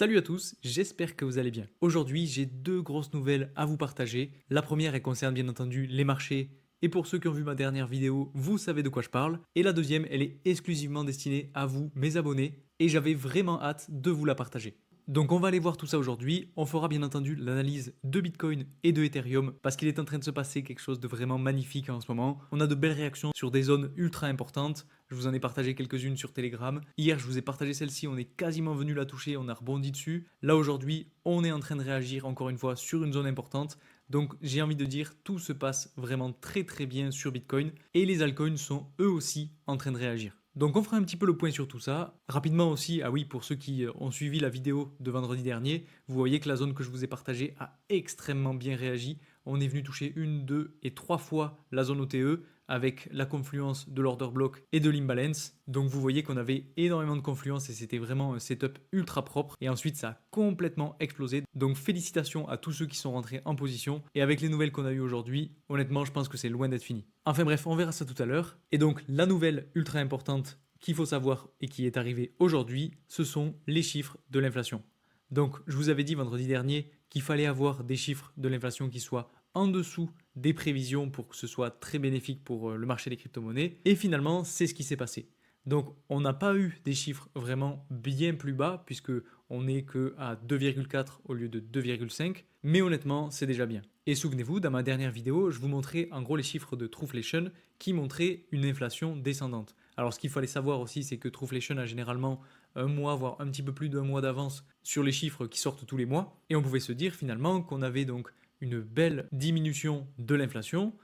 Salut à tous, j'espère que vous allez bien. Aujourd'hui, j'ai deux grosses nouvelles à vous partager. La première, elle concerne bien entendu les marchés. Et pour ceux qui ont vu ma dernière vidéo, vous savez de quoi je parle. Et la deuxième, elle est exclusivement destinée à vous, mes abonnés. Et j'avais vraiment hâte de vous la partager. Donc on va aller voir tout ça aujourd'hui. On fera bien entendu l'analyse de Bitcoin et de Ethereum parce qu'il est en train de se passer quelque chose de vraiment magnifique en ce moment. On a de belles réactions sur des zones ultra importantes. Je vous en ai partagé quelques-unes sur Telegram. Hier, je vous ai partagé celle-ci, on est quasiment venu la toucher, on a rebondi dessus. Là aujourd'hui, on est en train de réagir encore une fois sur une zone importante. Donc j'ai envie de dire, tout se passe vraiment très très bien sur Bitcoin et les altcoins sont eux aussi en train de réagir. Donc on fera un petit peu le point sur tout ça. Rapidement aussi, ah oui, pour ceux qui ont suivi la vidéo de vendredi dernier, vous voyez que la zone que je vous ai partagée a extrêmement bien réagi. On est venu toucher une, deux et trois fois la zone OTE avec la confluence de l'order block et de l'imbalance. Donc vous voyez qu'on avait énormément de confluence et c'était vraiment un setup ultra propre. Et ensuite ça a complètement explosé. Donc félicitations à tous ceux qui sont rentrés en position. Et avec les nouvelles qu'on a eues aujourd'hui, honnêtement je pense que c'est loin d'être fini. Enfin bref, on verra ça tout à l'heure. Et donc la nouvelle ultra importante qu'il faut savoir et qui est arrivée aujourd'hui, ce sont les chiffres de l'inflation. Donc je vous avais dit vendredi dernier qu'il fallait avoir des chiffres de l'inflation qui soient en dessous des prévisions pour que ce soit très bénéfique pour le marché des crypto-monnaies. Et finalement, c'est ce qui s'est passé. Donc, on n'a pas eu des chiffres vraiment bien plus bas, puisque on n'est que à 2,4 au lieu de 2,5. Mais honnêtement, c'est déjà bien. Et souvenez-vous, dans ma dernière vidéo, je vous montrais en gros les chiffres de Trueflation qui montraient une inflation descendante. Alors, ce qu'il fallait savoir aussi, c'est que Trueflation a généralement un mois, voire un petit peu plus d'un mois d'avance sur les chiffres qui sortent tous les mois. Et on pouvait se dire finalement qu'on avait donc une belle diminution de l'inflation.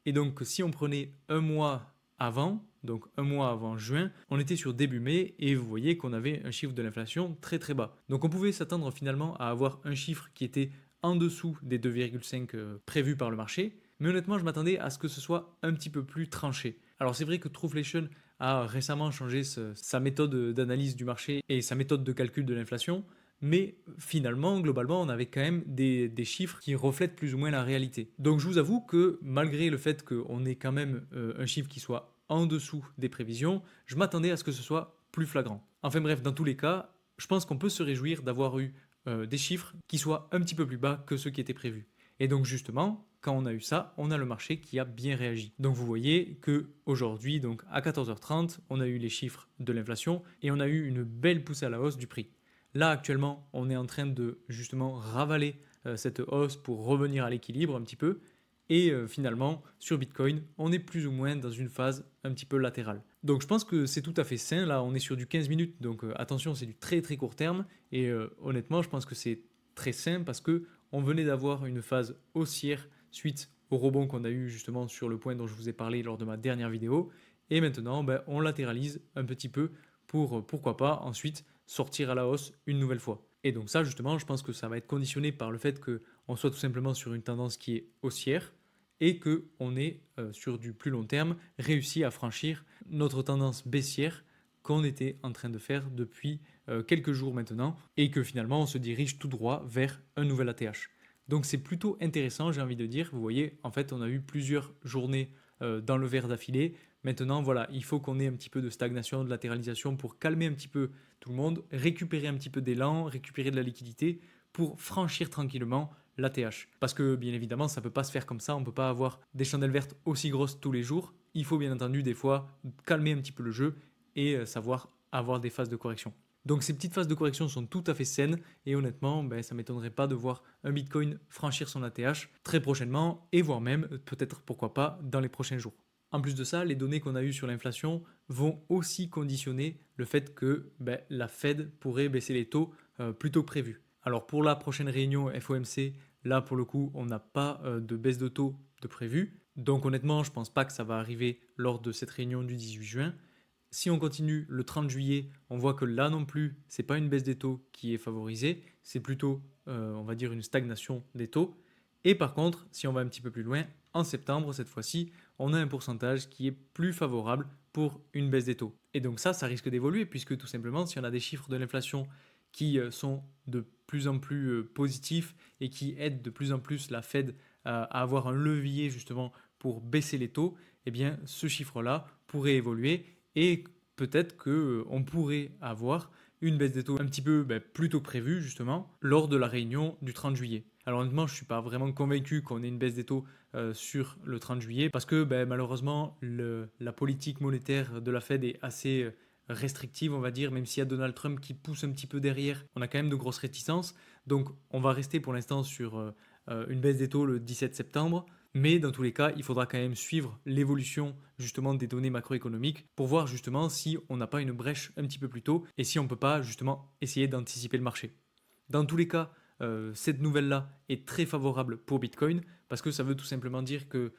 Et donc, si on prenait un mois avant, donc un mois avant juin, on était sur début mai et vous voyez qu'on avait un chiffre de l'inflation très très bas. Donc on pouvait s'attendre finalement à avoir un chiffre qui était en dessous des 2,5 prévus par le marché. Mais honnêtement, je m'attendais à ce que ce soit un petit peu plus tranché. Alors c'est vrai que Trueflation a récemment changé sa méthode d'analyse du marché et sa méthode de calcul de l'inflation. Mais finalement, globalement, on avait quand même des chiffres qui reflètent plus ou moins la réalité. Donc je vous avoue que malgré le fait qu'on ait quand même un chiffre qui soit en dessous des prévisions, je m'attendais à ce que ce soit plus flagrant. Enfin bref, dans tous les cas, je pense qu'on peut se réjouir d'avoir eu des chiffres qui soient un petit peu plus bas que ceux qui étaient prévus. Et donc justement, quand on a eu ça, on a le marché qui a bien réagi. Donc vous voyez que aujourd'hui, donc à 14h30, on a eu les chiffres de l'inflation et on a eu une belle poussée à la hausse du prix. Là, actuellement, on est en train de justement ravaler cette hausse pour revenir à l'équilibre un petit peu. Et finalement, sur Bitcoin, on est plus ou moins dans une phase un petit peu latérale. Donc je pense que c'est tout à fait sain. Là, on est sur du 15 minutes, donc attention, c'est du très très court terme. Et honnêtement, je pense que c'est très sain parce que on venait d'avoir une phase haussière suite au rebond qu'on a eu justement sur le point dont je vous ai parlé lors de ma dernière vidéo. Et maintenant, ben, on latéralise un petit peu pour, pourquoi pas, ensuite sortir à la hausse une nouvelle fois. Et donc ça, justement, je pense que ça va être conditionné par le fait qu'on soit tout simplement sur une tendance qui est haussière et qu'on ait, sur du plus long terme, réussi à franchir notre tendance baissière qu'on était en train de faire depuis quelques jours maintenant et que finalement on se dirige tout droit vers un nouvel ATH. Donc c'est plutôt intéressant, j'ai envie de dire. Vous voyez, en fait, on a eu plusieurs journées dans le vert d'affilée. Maintenant, voilà, il faut qu'on ait un petit peu de stagnation, de latéralisation pour calmer un petit peu tout le monde, récupérer un petit peu d'élan, récupérer de la liquidité pour franchir tranquillement l'ATH. Parce que bien évidemment, ça ne peut pas se faire comme ça, on ne peut pas avoir des chandelles vertes aussi grosses tous les jours. Il faut bien entendu des fois calmer un petit peu le jeu et savoir avoir des phases de correction. Donc ces petites phases de correction sont tout à fait saines et honnêtement, ben, ça ne m'étonnerait pas de voir un Bitcoin franchir son ATH très prochainement et voire même peut-être pourquoi pas dans les prochains jours. En plus de ça, les données qu'on a eues sur l'inflation vont aussi conditionner le fait que ben, la Fed pourrait baisser les taux plus tôt que prévu. Alors pour la prochaine réunion FOMC, là pour le coup, on n'a pas de baisse de taux de prévu. Donc honnêtement, je ne pense pas que ça va arriver lors de cette réunion du 18 juin. Si on continue le 30 juillet, on voit que là non plus, c'est pas une baisse des taux qui est favorisée, c'est plutôt, on va dire, une stagnation des taux. Et par contre, si on va un petit peu plus loin, en septembre, cette fois-ci, on a un pourcentage qui est plus favorable pour une baisse des taux. Et donc ça risque d'évoluer, puisque tout simplement, si on a des chiffres de l'inflation qui sont de plus en plus positifs et qui aident de plus en plus la Fed à avoir un levier justement pour baisser les taux, eh bien ce chiffre-là pourrait évoluer et peut-être qu'on pourrait avoir une baisse des taux un petit peu plus tôt que prévu justement lors de la réunion du 30 juillet. Alors honnêtement, je ne suis pas vraiment convaincu qu'on ait une baisse des taux sur le 30 juillet parce que malheureusement, la politique monétaire de la Fed est assez restrictive, on va dire, même s'il y a Donald Trump qui pousse un petit peu derrière, on a quand même de grosses réticences. Donc on va rester pour l'instant sur une baisse des taux le 17 septembre. Mais dans tous les cas, il faudra quand même suivre l'évolution justement des données macroéconomiques pour voir justement si on n'a pas une brèche un petit peu plus tôt et si on ne peut pas justement essayer d'anticiper le marché. Dans tous les cas, cette nouvelle-là est très favorable pour Bitcoin parce que ça veut tout simplement dire que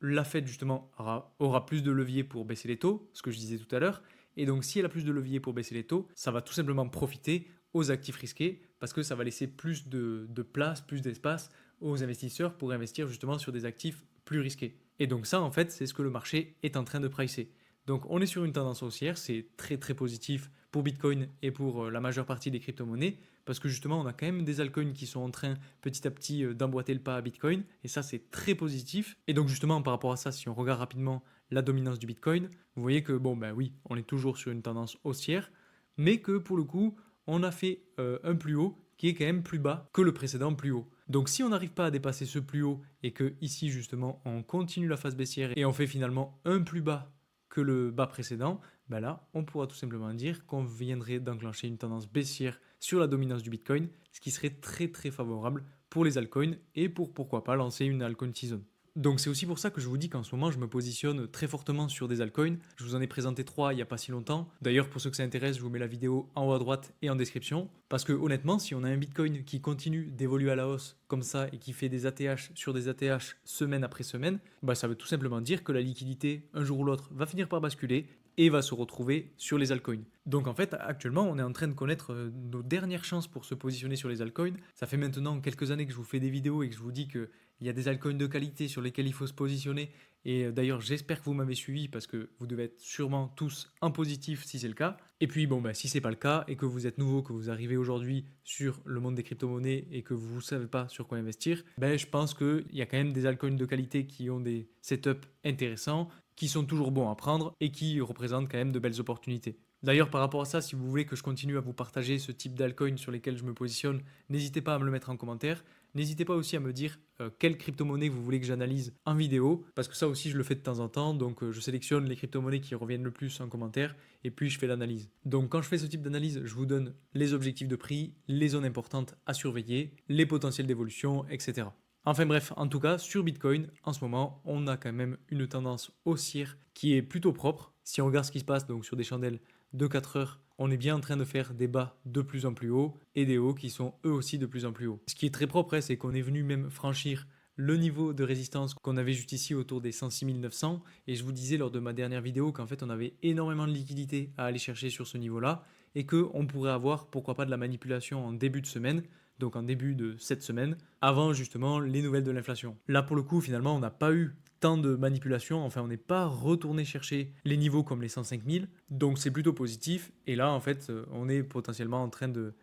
la Fed justement aura plus de levier pour baisser les taux, ce que je disais tout à l'heure. Et donc si elle a plus de levier pour baisser les taux, ça va tout simplement profiter aux actifs risqués parce que ça va laisser plus de place, plus d'espace aux investisseurs pour investir justement sur des actifs plus risqués. Et donc ça, en fait, c'est ce que le marché est en train de pricer. Donc on est sur une tendance haussière, c'est très très positif pour Bitcoin et pour la majeure partie des crypto-monnaies, parce que justement on a quand même des altcoins qui sont en train petit à petit d'emboîter le pas à Bitcoin, et ça c'est très positif. Et donc justement par rapport à ça, si on regarde rapidement la dominance du Bitcoin, vous voyez que oui, on est toujours sur une tendance haussière, mais que pour le coup, on a fait un plus haut qui est quand même plus bas que le précédent plus haut. Donc si on n'arrive pas à dépasser ce plus haut et que ici justement on continue la phase baissière et on fait finalement un plus bas que le bas précédent, là on pourra tout simplement dire qu'on viendrait d'enclencher une tendance baissière sur la dominance du Bitcoin, ce qui serait très très favorable pour les altcoins et pour pourquoi pas lancer une altcoin season. Donc c'est aussi pour ça que je vous dis qu'en ce moment je me positionne très fortement sur des altcoins. Je vous en ai présenté 3 il n'y a pas si longtemps. D'ailleurs pour ceux que ça intéresse, je vous mets la vidéo en haut à droite et en description. Parce que honnêtement, si on a un Bitcoin qui continue d'évoluer à la hausse comme ça et qui fait des ATH sur des ATH semaine après semaine, ça veut tout simplement dire que la liquidité un jour ou l'autre va finir par basculer et va se retrouver sur les altcoins. Donc en fait, actuellement, on est en train de connaître nos dernières chances pour se positionner sur les altcoins. Ça fait maintenant quelques années que je vous fais des vidéos et que je vous dis qu'il y a des altcoins de qualité sur lesquels il faut se positionner. Et d'ailleurs, j'espère que vous m'avez suivi parce que vous devez être sûrement tous en positif si c'est le cas. Et puis, si c'est pas le cas et que vous êtes nouveau, que vous arrivez aujourd'hui sur le monde des crypto-monnaies et que vous ne savez pas sur quoi investir, je pense qu'il y a quand même des altcoins de qualité qui ont des setups intéressants, qui sont toujours bons à prendre et qui représentent quand même de belles opportunités. D'ailleurs, par rapport à ça, si vous voulez que je continue à vous partager ce type d'altcoin sur lesquels je me positionne, n'hésitez pas à me le mettre en commentaire. N'hésitez pas aussi à me dire quelle crypto-monnaie vous voulez que j'analyse en vidéo, parce que ça aussi je le fais de temps en temps, donc je sélectionne les crypto-monnaies qui reviennent le plus en commentaire, et puis je fais l'analyse. Donc quand je fais ce type d'analyse, je vous donne les objectifs de prix, les zones importantes à surveiller, les potentiels d'évolution, etc. Enfin bref, en tout cas, sur Bitcoin, en ce moment, on a quand même une tendance haussière qui est plutôt propre. Si on regarde ce qui se passe donc sur des chandelles de 4 heures, on est bien en train de faire des bas de plus en plus hauts et des hauts qui sont eux aussi de plus en plus hauts. Ce qui est très propre, c'est qu'on est venu même franchir le niveau de résistance qu'on avait juste ici autour des 106 900. Et je vous disais lors de ma dernière vidéo qu'en fait on avait énormément de liquidités à aller chercher sur ce niveau-là et qu'on pourrait avoir pourquoi pas de la manipulation en début de semaine, donc en début de cette semaine, avant justement les nouvelles de l'inflation. Là pour le coup finalement on n'a pas eu tant de manipulation, enfin on n'est pas retourné chercher les niveaux comme les 105 000, donc c'est plutôt positif, et là en fait on est potentiellement en train de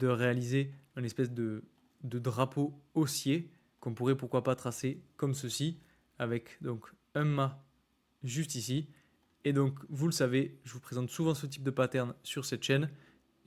réaliser une espèce de drapeau haussier qu'on pourrait pourquoi pas tracer comme ceci, avec donc un mât juste ici, et donc vous le savez, je vous présente souvent ce type de pattern sur cette chaîne.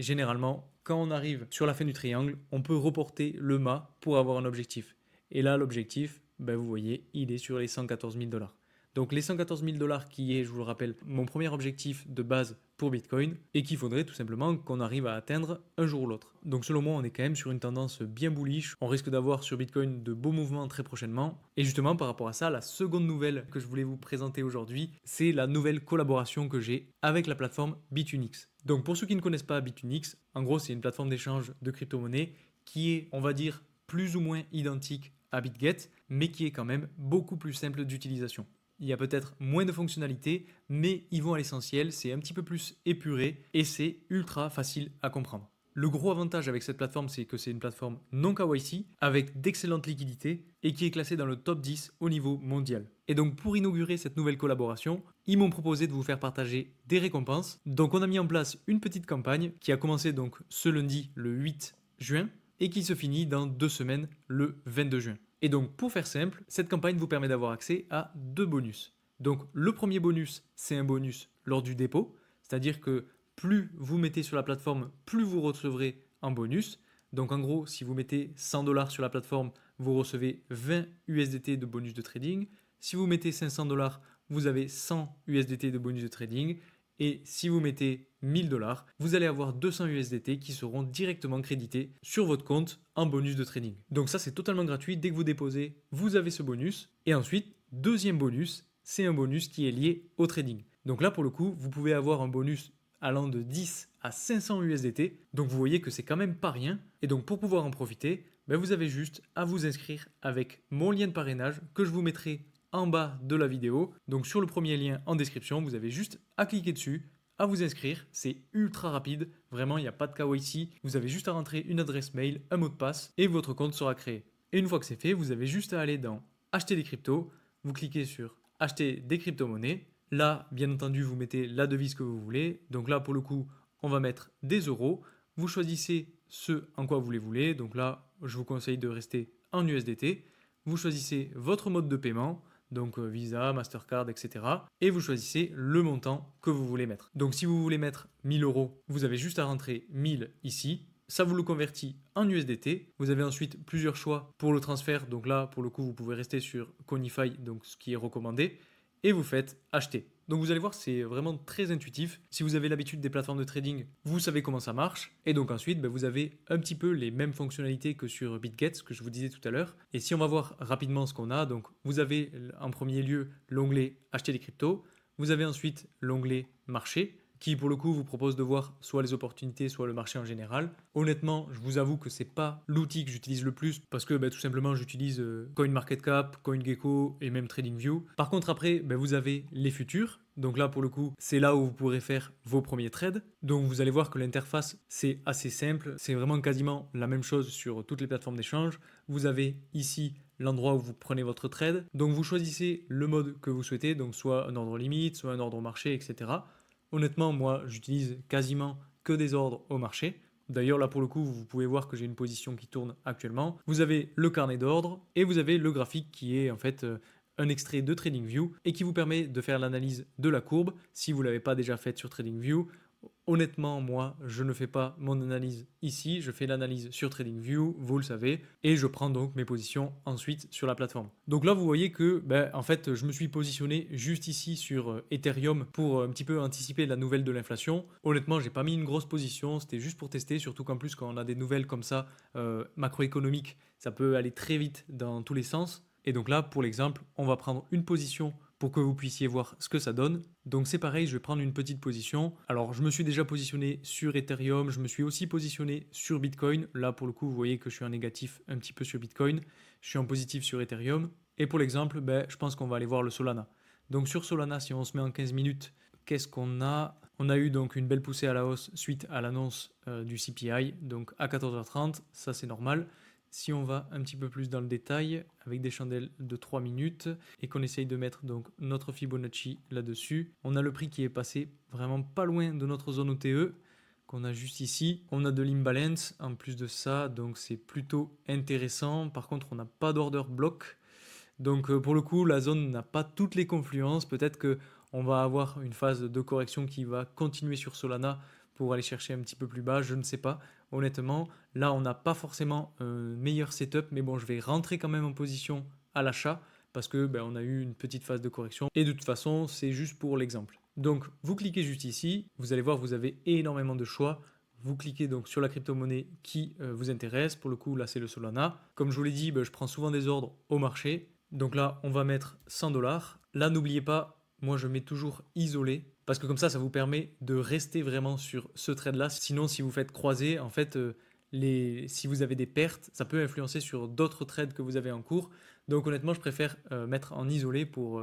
Généralement, quand on arrive sur la fin du triangle, on peut reporter le mât pour avoir un objectif. Et là, l'objectif, vous voyez, il est sur les 114 000 $. Donc les 114 000 $ qui est, je vous le rappelle, mon premier objectif de base pour Bitcoin et qu'il faudrait tout simplement qu'on arrive à atteindre un jour ou l'autre. Donc selon moi, on est quand même sur une tendance bien bullish. On risque d'avoir sur Bitcoin de beaux mouvements très prochainement. Et justement, par rapport à ça, la seconde nouvelle que je voulais vous présenter aujourd'hui, c'est la nouvelle collaboration que j'ai avec la plateforme Bitunix. Donc pour ceux qui ne connaissent pas Bitunix, en gros, c'est une plateforme d'échange de crypto-monnaies qui est, on va dire, plus ou moins identique à BitGet, mais qui est quand même beaucoup plus simple d'utilisation. Il y a peut-être moins de fonctionnalités, mais ils vont à l'essentiel, c'est un petit peu plus épuré et c'est ultra facile à comprendre. Le gros avantage avec cette plateforme, c'est que c'est une plateforme non KYC avec d'excellentes liquidités et qui est classée dans le top 10 au niveau mondial. Et donc pour inaugurer cette nouvelle collaboration, ils m'ont proposé de vous faire partager des récompenses. Donc on a mis en place une petite campagne qui a commencé donc ce lundi le 8 juin et qui se finit dans 2 semaines le 22 juin. Et donc pour faire simple, cette campagne vous permet d'avoir accès à 2 bonus. Donc le premier bonus, c'est un bonus lors du dépôt, c'est-à-dire que plus vous mettez sur la plateforme, plus vous recevrez en bonus. Donc en gros, si vous mettez 100 dollars sur la plateforme, vous recevez 20 USDT de bonus de trading. Si vous mettez 500 dollars, vous avez 100 USDT de bonus de trading. Et si vous mettez 1000 dollars, vous allez avoir 200 USDT qui seront directement crédités sur votre compte en bonus de trading. Donc ça, c'est totalement gratuit. Dès que vous déposez, vous avez ce bonus. Et ensuite, deuxième bonus, c'est un bonus qui est lié au trading. Donc là, pour le coup, vous pouvez avoir un bonus allant de 10 à 500 USDT. Donc vous voyez que c'est quand même pas rien. Et donc pour pouvoir en profiter, vous avez juste à vous inscrire avec mon lien de parrainage que je vous mettrai en bas de la vidéo. Donc sur le premier lien en description, vous avez juste à cliquer dessus, à vous inscrire. C'est ultra rapide. Vraiment, il n'y a pas de KYC. Vous avez juste à rentrer une adresse mail, un mot de passe et votre compte sera créé. Et une fois que c'est fait, vous avez juste à aller dans acheter des cryptos. Vous cliquez sur acheter des crypto-monnaies. Là, bien entendu, vous mettez la devise que vous voulez. Donc là, pour le coup, on va mettre des euros. Vous choisissez ce en quoi vous les voulez. Donc là, je vous conseille de rester en USDT. Vous choisissez votre mode de paiement, donc Visa, Mastercard, etc. Et vous choisissez le montant que vous voulez mettre. Donc si vous voulez mettre 1000 euros, vous avez juste à rentrer 1000 ici. Ça vous le convertit en USDT. Vous avez ensuite plusieurs choix pour le transfert. Donc là, pour le coup, vous pouvez rester sur Conify, donc ce qui est recommandé. Et vous faites acheter. Donc vous allez voir, c'est vraiment très intuitif. Si vous avez l'habitude des plateformes de trading, vous savez comment ça marche. Et donc ensuite, vous avez un petit peu les mêmes fonctionnalités que sur BitGet, ce que je vous disais tout à l'heure. Et si on va voir rapidement ce qu'on a, donc vous avez en premier lieu l'onglet acheter des cryptos. Vous avez ensuite l'onglet marché, qui pour le coup vous propose de voir soit les opportunités, soit le marché en général. Honnêtement, je vous avoue que c'est pas l'outil que j'utilise le plus parce que tout simplement j'utilise CoinMarketCap, CoinGecko et même TradingView. Par contre après, vous avez les futurs. Donc là pour le coup, c'est là où vous pourrez faire vos premiers trades. Donc vous allez voir que l'interface c'est assez simple, c'est vraiment quasiment la même chose sur toutes les plateformes d'échange. Vous avez ici l'endroit où vous prenez votre trade. Donc vous choisissez le mode que vous souhaitez, donc soit un ordre limite, soit un ordre marché, etc. Honnêtement, moi, j'utilise quasiment que des ordres au marché. D'ailleurs, là, pour le coup, vous pouvez voir que j'ai une position qui tourne actuellement. Vous avez le carnet d'ordre et vous avez le graphique qui est en fait un extrait de TradingView et qui vous permet de faire l'analyse de la courbe si vous ne l'avez pas déjà faite sur TradingView. Honnêtement, moi, je ne fais pas mon analyse ici, je fais l'analyse sur TradingView, vous le savez, et je prends donc mes positions ensuite sur la plateforme. Donc là, vous voyez que, en fait, je me suis positionné juste ici sur Ethereum pour un petit peu anticiper la nouvelle de l'inflation. Honnêtement, j'ai pas mis une grosse position, c'était juste pour tester, surtout qu'en plus, quand on a des nouvelles comme ça, macroéconomiques, ça peut aller très vite dans tous les sens. Et donc là, pour l'exemple, on va prendre une position pour que vous puissiez voir ce que ça donne. Donc c'est pareil, je vais prendre une petite position. Alors je me suis déjà positionné sur Ethereum, je me suis aussi positionné sur Bitcoin. Là pour le coup, vous voyez que je suis en négatif un petit peu sur Bitcoin. Je suis en positif sur Ethereum. Et pour l'exemple, je pense qu'on va aller voir le Solana. Donc sur Solana, si on se met en 15 minutes, qu'est-ce qu'on a? On a eu donc une belle poussée à la hausse suite à l'annonce du CPI, donc à 14h30, ça c'est normal. Si on va un petit peu plus dans le détail, avec des chandelles de 3 minutes, et qu'on essaye de mettre donc notre Fibonacci là-dessus, on a le prix qui est passé vraiment pas loin de notre zone OTE, qu'on a juste ici. On a de l'imbalance en plus de ça, donc c'est plutôt intéressant. Par contre, on n'a pas d'order block. Donc pour le coup, la zone n'a pas toutes les confluences. Peut-être qu'on va avoir une phase de correction qui va continuer sur Solana pour aller chercher un petit peu plus bas, je ne sais pas. Honnêtement, là, on n'a pas forcément un meilleur setup, mais bon, je vais rentrer quand même en position à l'achat parce que on a eu une petite phase de correction. Et de toute façon, c'est juste pour l'exemple. Donc, vous cliquez juste ici. Vous allez voir, vous avez énormément de choix. Vous cliquez donc sur la crypto-monnaie qui vous intéresse. Pour le coup, là, c'est le Solana. Comme je vous l'ai dit, je prends souvent des ordres au marché. Donc là, on va mettre 100 dollars. Là, n'oubliez pas, moi, je mets toujours isolé. Parce que comme ça vous permet de rester vraiment sur ce trade-là. Sinon, si vous faites croiser, en fait, si vous avez des pertes, ça peut influencer sur d'autres trades que vous avez en cours. Donc honnêtement, je préfère mettre en isolé pour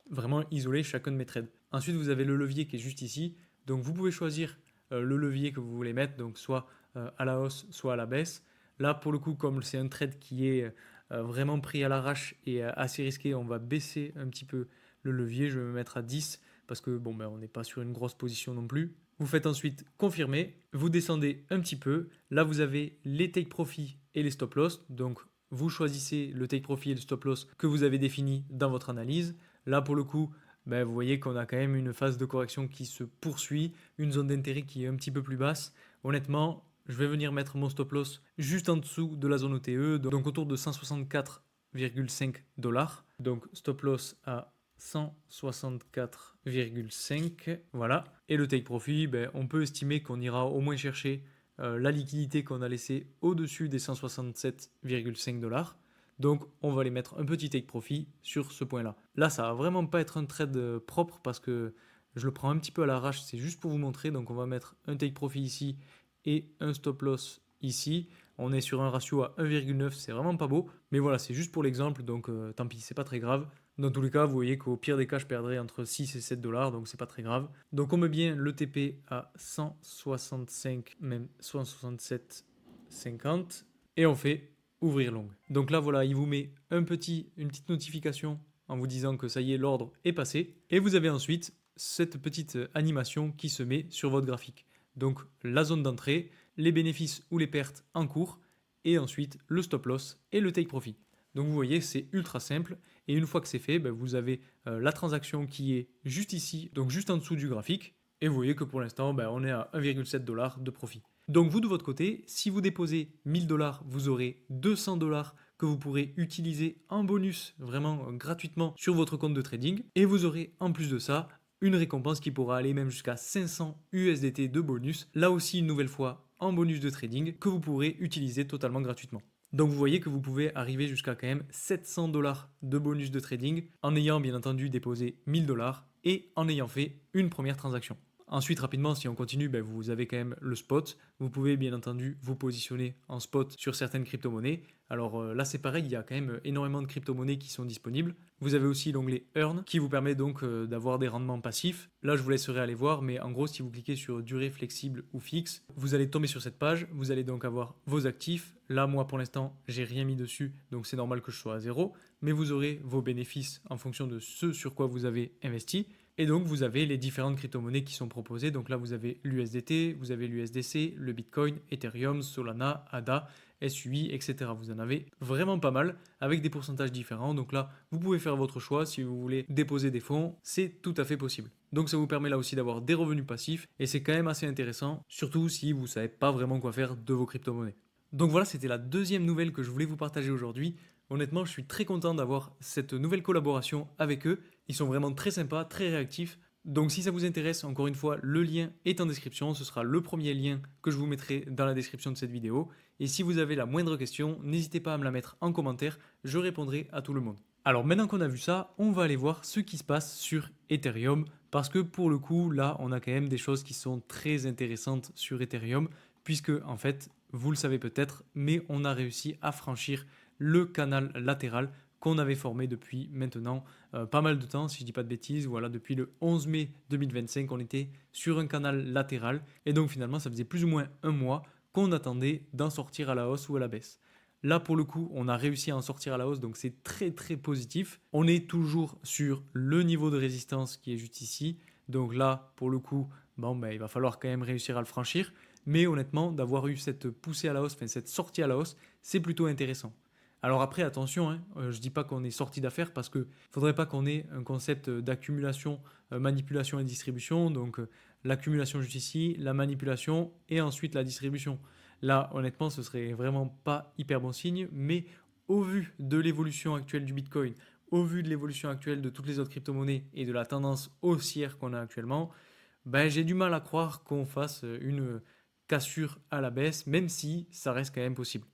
vraiment isoler chacun de mes trades. Ensuite, vous avez le levier qui est juste ici. Donc vous pouvez choisir le levier que vous voulez mettre, donc soit à la hausse, soit à la baisse. Là, pour le coup, comme c'est un trade qui est vraiment pris à l'arrache et assez risqué, on va baisser un petit peu le levier. Je vais me mettre à 10 parce que on n'est pas sur une grosse position non plus. Vous faites ensuite confirmer, vous descendez un petit peu. Là, vous avez les take profit et les stop loss. Donc, vous choisissez le take profit et le stop loss que vous avez défini dans votre analyse. Là, pour le coup, ben, vous voyez qu'on a quand même une phase de correction qui se poursuit, une zone d'intérêt qui est un petit peu plus basse. Honnêtement, je vais venir mettre mon stop loss juste en dessous de la zone OTE, donc autour de 164,5 $. Donc stop loss à 164,5, voilà. Et le take profit, ben, on peut estimer qu'on ira au moins chercher la liquidité qu'on a laissée au-dessus des 167,5 $. Donc on va aller mettre un petit take profit sur ce point-là. Là, ça va vraiment pas être un trade propre parce que je le prends un petit peu à l'arrache, c'est juste pour vous montrer. Donc on va mettre un take profit ici et un stop loss ici. On est sur un ratio à 1,9, c'est vraiment pas beau. Mais voilà, c'est juste pour l'exemple, donc tant pis, c'est pas très grave. Dans tous les cas, vous voyez qu'au pire des cas, je perdrai entre 6 et 7 $, donc c'est pas très grave. Donc on met bien le TP à 165, même 167,50. Et on fait ouvrir longue. Donc là, voilà, il vous met une petite notification en vous disant que ça y est, l'ordre est passé. Et vous avez ensuite cette petite animation qui se met sur votre graphique. Donc la zone d'entrée, les bénéfices ou les pertes en cours, et ensuite le stop loss et le take profit. Donc vous voyez, c'est ultra simple. Et une fois que c'est fait, ben, vous avez la transaction qui est juste ici, donc juste en dessous du graphique. Et vous voyez que pour l'instant, ben, on est à 1,7 $ de profit. Donc vous de votre côté, si vous déposez 1000 $, vous aurez 200 $ que vous pourrez utiliser en bonus, vraiment gratuitement sur votre compte de trading. Et vous aurez en plus de ça une récompense qui pourra aller même jusqu'à 500 USDT de bonus. Là aussi, une nouvelle fois, en bonus de trading que vous pourrez utiliser totalement gratuitement. Donc vous voyez que vous pouvez arriver jusqu'à quand même 700 $ de bonus de trading en ayant bien entendu déposé 1000 $ et en ayant fait une première transaction. Ensuite, rapidement, si on continue, ben, vous avez quand même le spot. Vous pouvez bien entendu vous positionner en spot sur certaines crypto-monnaies. Alors là, c'est pareil, il y a quand même énormément de crypto-monnaies qui sont disponibles. Vous avez aussi l'onglet Earn qui vous permet donc d'avoir des rendements passifs. Là, je vous laisserai aller voir, mais en gros, si vous cliquez sur durée flexible ou fixe, vous allez tomber sur cette page. Vous allez donc avoir vos actifs. Là, moi, pour l'instant, j'ai rien mis dessus, donc c'est normal que je sois à zéro. Mais vous aurez vos bénéfices en fonction de ce sur quoi vous avez investi. Et donc, vous avez les différentes crypto-monnaies qui sont proposées. Donc là, vous avez l'USDT, vous avez l'USDC, le Bitcoin, Ethereum, Solana, ADA, SUI, etc. Vous en avez vraiment pas mal avec des pourcentages différents. Donc là, vous pouvez faire votre choix. Si vous voulez déposer des fonds, c'est tout à fait possible. Donc ça vous permet là aussi d'avoir des revenus passifs et c'est quand même assez intéressant, surtout si vous ne savez pas vraiment quoi faire de vos crypto-monnaies. Donc voilà, c'était la deuxième nouvelle que je voulais vous partager aujourd'hui. Honnêtement, je suis très content d'avoir cette nouvelle collaboration avec eux. Ils sont vraiment très sympas, très réactifs. Donc si ça vous intéresse, encore une fois, le lien est en description. Ce sera le premier lien que je vous mettrai dans la description de cette vidéo. Et si vous avez la moindre question, n'hésitez pas à me la mettre en commentaire. Je répondrai à tout le monde. Alors maintenant qu'on a vu ça, on va aller voir ce qui se passe sur Ethereum. Parce que pour le coup, là, on a quand même des choses qui sont très intéressantes sur Ethereum. Puisque, en fait, vous le savez peut-être, mais on a réussi à franchir le canal latéral qu'on avait formé depuis maintenant pas mal de temps, si je ne dis pas de bêtises. Voilà, depuis le 11 mai 2025, on était sur un canal latéral. Et donc finalement, ça faisait plus ou moins un mois qu'on attendait d'en sortir à la hausse ou à la baisse. Là, pour le coup, on a réussi à en sortir à la hausse, donc c'est très très positif. On est toujours sur le niveau de résistance qui est juste ici. Donc là, pour le coup, bon, ben, il va falloir quand même réussir à le franchir. Mais honnêtement, d'avoir eu cette poussée à la hausse, enfin cette sortie à la hausse, c'est plutôt intéressant. Alors après, attention, hein, je ne dis pas qu'on est sorti d'affaire parce qu'il ne faudrait pas qu'on ait un concept d'accumulation, manipulation et distribution. Donc l'accumulation juste ici, la manipulation et ensuite la distribution. Là, honnêtement, ce serait vraiment pas hyper bon signe, mais au vu de l'évolution actuelle du Bitcoin, au vu de l'évolution actuelle de toutes les autres crypto-monnaies et de la tendance haussière qu'on a actuellement, ben, j'ai du mal à croire qu'on fasse une cassure à la baisse, même si ça reste quand même possible.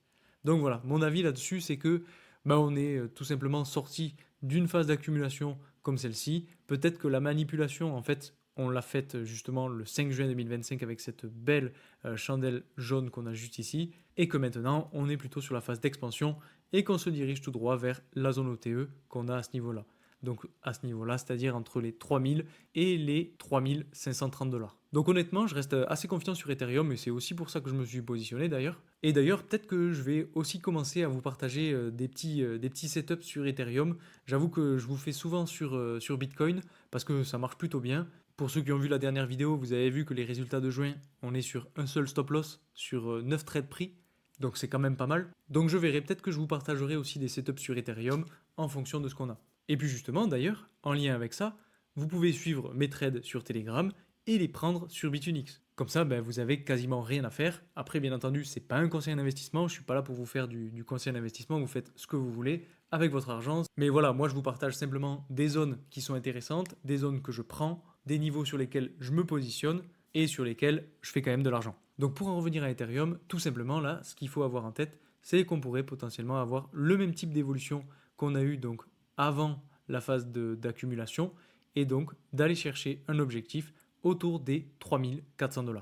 Donc voilà, mon avis là-dessus, c'est que on est tout simplement sorti d'une phase d'accumulation comme celle-ci. Peut-être que la manipulation, en fait, on l'a faite justement le 5 juin 2025 avec cette belle chandelle jaune qu'on a juste ici. Et que maintenant, on est plutôt sur la phase d'expansion et qu'on se dirige tout droit vers la zone OTE qu'on a à ce niveau-là. Donc à ce niveau-là, c'est-à-dire entre les 3000 et les 3530 $. Donc honnêtement, je reste assez confiant sur Ethereum et c'est aussi pour ça que je me suis positionné d'ailleurs. Et d'ailleurs, peut-être que je vais aussi commencer à vous partager des petits setups sur Ethereum. J'avoue que je vous fais souvent sur Bitcoin parce que ça marche plutôt bien. Pour ceux qui ont vu la dernière vidéo, vous avez vu que les résultats de juin, on est sur un seul stop loss sur 9 trades pris. Donc c'est quand même pas mal. Donc je verrai, peut-être que je vous partagerai aussi des setups sur Ethereum en fonction de ce qu'on a. Et puis justement, d'ailleurs, en lien avec ça, vous pouvez suivre mes trades sur Telegram et les prendre sur Bitunix. Comme ça, vous avez quasiment rien à faire. Après, bien entendu, c'est pas un conseil d'investissement. Je suis pas là pour vous faire du conseil d'investissement. Vous faites ce que vous voulez avec votre argent. Mais voilà, moi, je vous partage simplement des zones qui sont intéressantes, des zones que je prends, des niveaux sur lesquels je me positionne et sur lesquels je fais quand même de l'argent. Donc, pour en revenir à Ethereum, tout simplement, là, ce qu'il faut avoir en tête, c'est qu'on pourrait potentiellement avoir le même type d'évolution qu'on a eu donc avant la phase d'accumulation et donc d'aller chercher un objectif autour des 3400 $.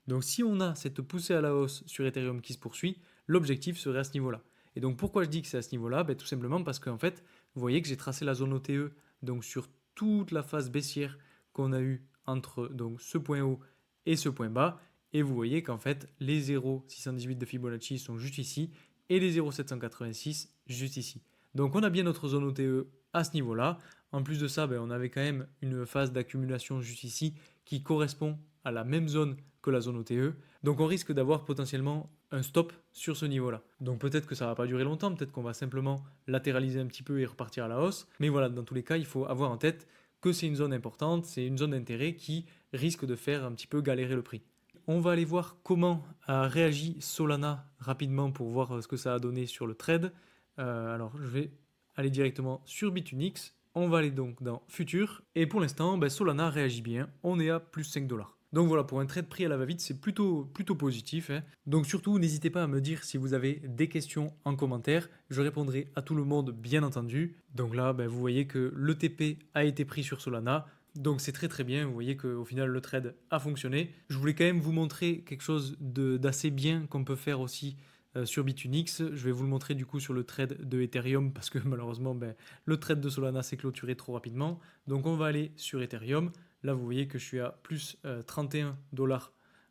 Donc si on a cette poussée à la hausse sur Ethereum qui se poursuit, l'objectif serait à ce niveau-là. Et donc pourquoi je dis que c'est à ce niveau-là? Tout simplement parce qu'en fait, vous voyez que j'ai tracé la zone OTE donc sur toute la phase baissière qu'on a eue entre donc, ce point haut et ce point bas. Et vous voyez qu'en fait, les 0,618 de Fibonacci sont juste ici et les 0,786 juste ici. Donc on a bien notre zone OTE à ce niveau-là. En plus de ça, on avait quand même une phase d'accumulation juste ici qui correspond à la même zone que la zone OTE. Donc on risque d'avoir potentiellement un stop sur ce niveau-là. Donc peut-être que ça ne va pas durer longtemps, peut-être qu'on va simplement latéraliser un petit peu et repartir à la hausse. Mais voilà, dans tous les cas, il faut avoir en tête que c'est une zone importante, c'est une zone d'intérêt qui risque de faire un petit peu galérer le prix. On va aller voir comment a réagi Solana rapidement pour voir ce que ça a donné sur le trade. Alors je vais aller directement sur Bitunix. On va aller donc dans Futur. Et pour l'instant, Solana réagit bien. On est à plus 5 $. Donc voilà, pour un trade pris à la va-vite, c'est plutôt positif. Donc surtout, n'hésitez pas à me dire si vous avez des questions en commentaire. Je répondrai à tout le monde, bien entendu. Donc là, vous voyez que le TP a été pris sur Solana. Donc c'est très bien, vous voyez qu'au final le trade a fonctionné. Je voulais quand même vous montrer quelque chose d'assez bien qu'on peut faire aussi sur Bitunix. Je vais vous le montrer du coup sur le trade de Ethereum parce que malheureusement le trade de Solana s'est clôturé trop rapidement. Donc on va aller sur Ethereum. Là vous voyez que je suis à plus 31 $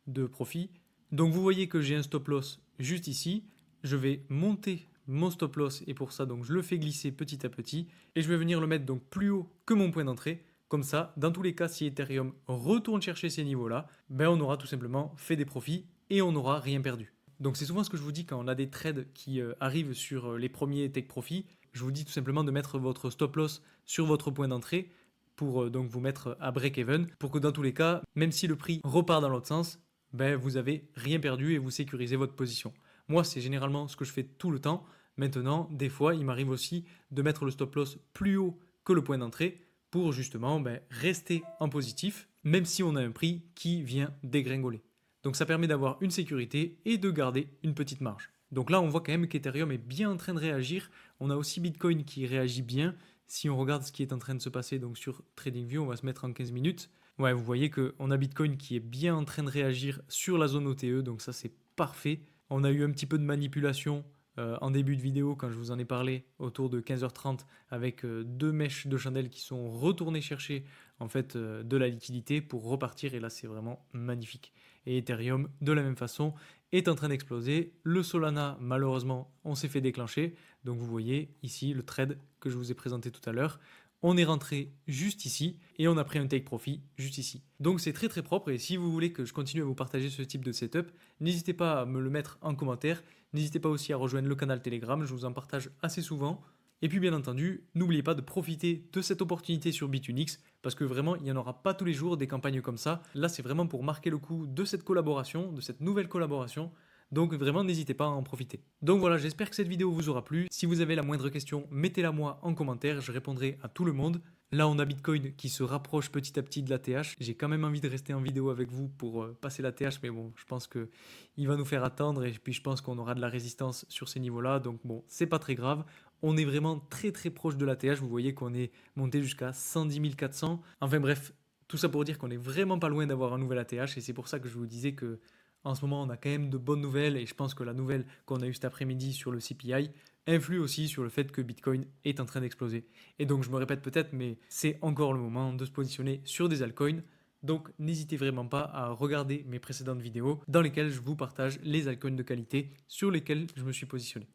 de profit. Donc vous voyez que j'ai un stop loss juste ici. Je vais monter mon stop loss et pour ça donc je le fais glisser petit à petit et je vais venir le mettre donc plus haut que mon point d'entrée. Comme ça, dans tous les cas, si Ethereum retourne chercher ces niveaux-là, on aura tout simplement fait des profits et on n'aura rien perdu. Donc c'est souvent ce que je vous dis quand on a des trades qui arrivent sur les premiers take profit. Je vous dis tout simplement de mettre votre stop loss sur votre point d'entrée pour donc vous mettre à break-even pour que dans tous les cas, même si le prix repart dans l'autre sens, vous avez rien perdu et vous sécurisez votre position. Moi, c'est généralement ce que je fais tout le temps. Maintenant, des fois, il m'arrive aussi de mettre le stop loss plus haut que le point d'entrée pour justement rester en positif, même si on a un prix qui vient dégringoler. Donc ça permet d'avoir une sécurité et de garder une petite marge. Donc là, on voit quand même qu'Ethereum est bien en train de réagir. On a aussi Bitcoin qui réagit bien. Si on regarde ce qui est en train de se passer donc sur TradingView, on va se mettre en 15 minutes. Ouais, vous voyez qu'on a Bitcoin qui est bien en train de réagir sur la zone OTE, donc ça c'est parfait. On a eu un petit peu de manipulation en début de vidéo quand je vous en ai parlé autour de 15h30 avec deux mèches de chandelle qui sont retournées chercher en fait de la liquidité pour repartir et là c'est vraiment magnifique. Et Ethereum de la même façon est en train d'exploser. Le Solana malheureusement on s'est fait déclencher, donc vous voyez ici le trade que je vous ai présenté tout à l'heure. On est rentré juste ici et on a pris un take profit juste ici. Donc c'est très propre et si vous voulez que je continue à vous partager ce type de setup, n'hésitez pas à me le mettre en commentaire. N'hésitez pas aussi à rejoindre le canal Telegram, je vous en partage assez souvent. Et puis bien entendu, n'oubliez pas de profiter de cette opportunité sur Bitunix parce que vraiment, il n'y en aura pas tous les jours des campagnes comme ça. Là, c'est vraiment pour marquer le coup de cette collaboration, de cette nouvelle collaboration. Donc vraiment, n'hésitez pas à en profiter. Donc voilà, j'espère que cette vidéo vous aura plu. Si vous avez la moindre question, mettez-la moi en commentaire, je répondrai à tout le monde. Là, on a Bitcoin qui se rapproche petit à petit de la TH. J'ai quand même envie de rester en vidéo avec vous pour passer la TH, mais bon, je pense qu'il va nous faire attendre et puis je pense qu'on aura de la résistance sur ces niveaux-là. Donc bon, c'est pas très grave. On est vraiment très proche de la TH. Vous voyez qu'on est monté jusqu'à 110 400. Enfin bref, tout ça pour dire qu'on est vraiment pas loin d'avoir un nouvel ATH et c'est pour ça que je vous disais que en ce moment, on a quand même de bonnes nouvelles et je pense que la nouvelle qu'on a eue cet après-midi sur le CPI influe aussi sur le fait que Bitcoin est en train d'exploser. Et donc, je me répète peut-être, mais c'est encore le moment de se positionner sur des altcoins. Donc, n'hésitez vraiment pas à regarder mes précédentes vidéos dans lesquelles je vous partage les altcoins de qualité sur lesquels je me suis positionné.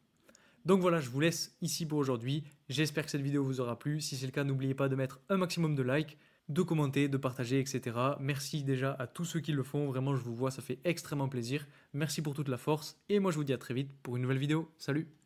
Donc voilà, je vous laisse ici pour aujourd'hui. J'espère que cette vidéo vous aura plu. Si c'est le cas, n'oubliez pas de mettre un maximum de likes, de commenter, de partager, etc. Merci déjà à tous ceux qui le font. Vraiment, je vous vois, ça fait extrêmement plaisir. Merci pour toute la force. Et moi, je vous dis à très vite pour une nouvelle vidéo. Salut!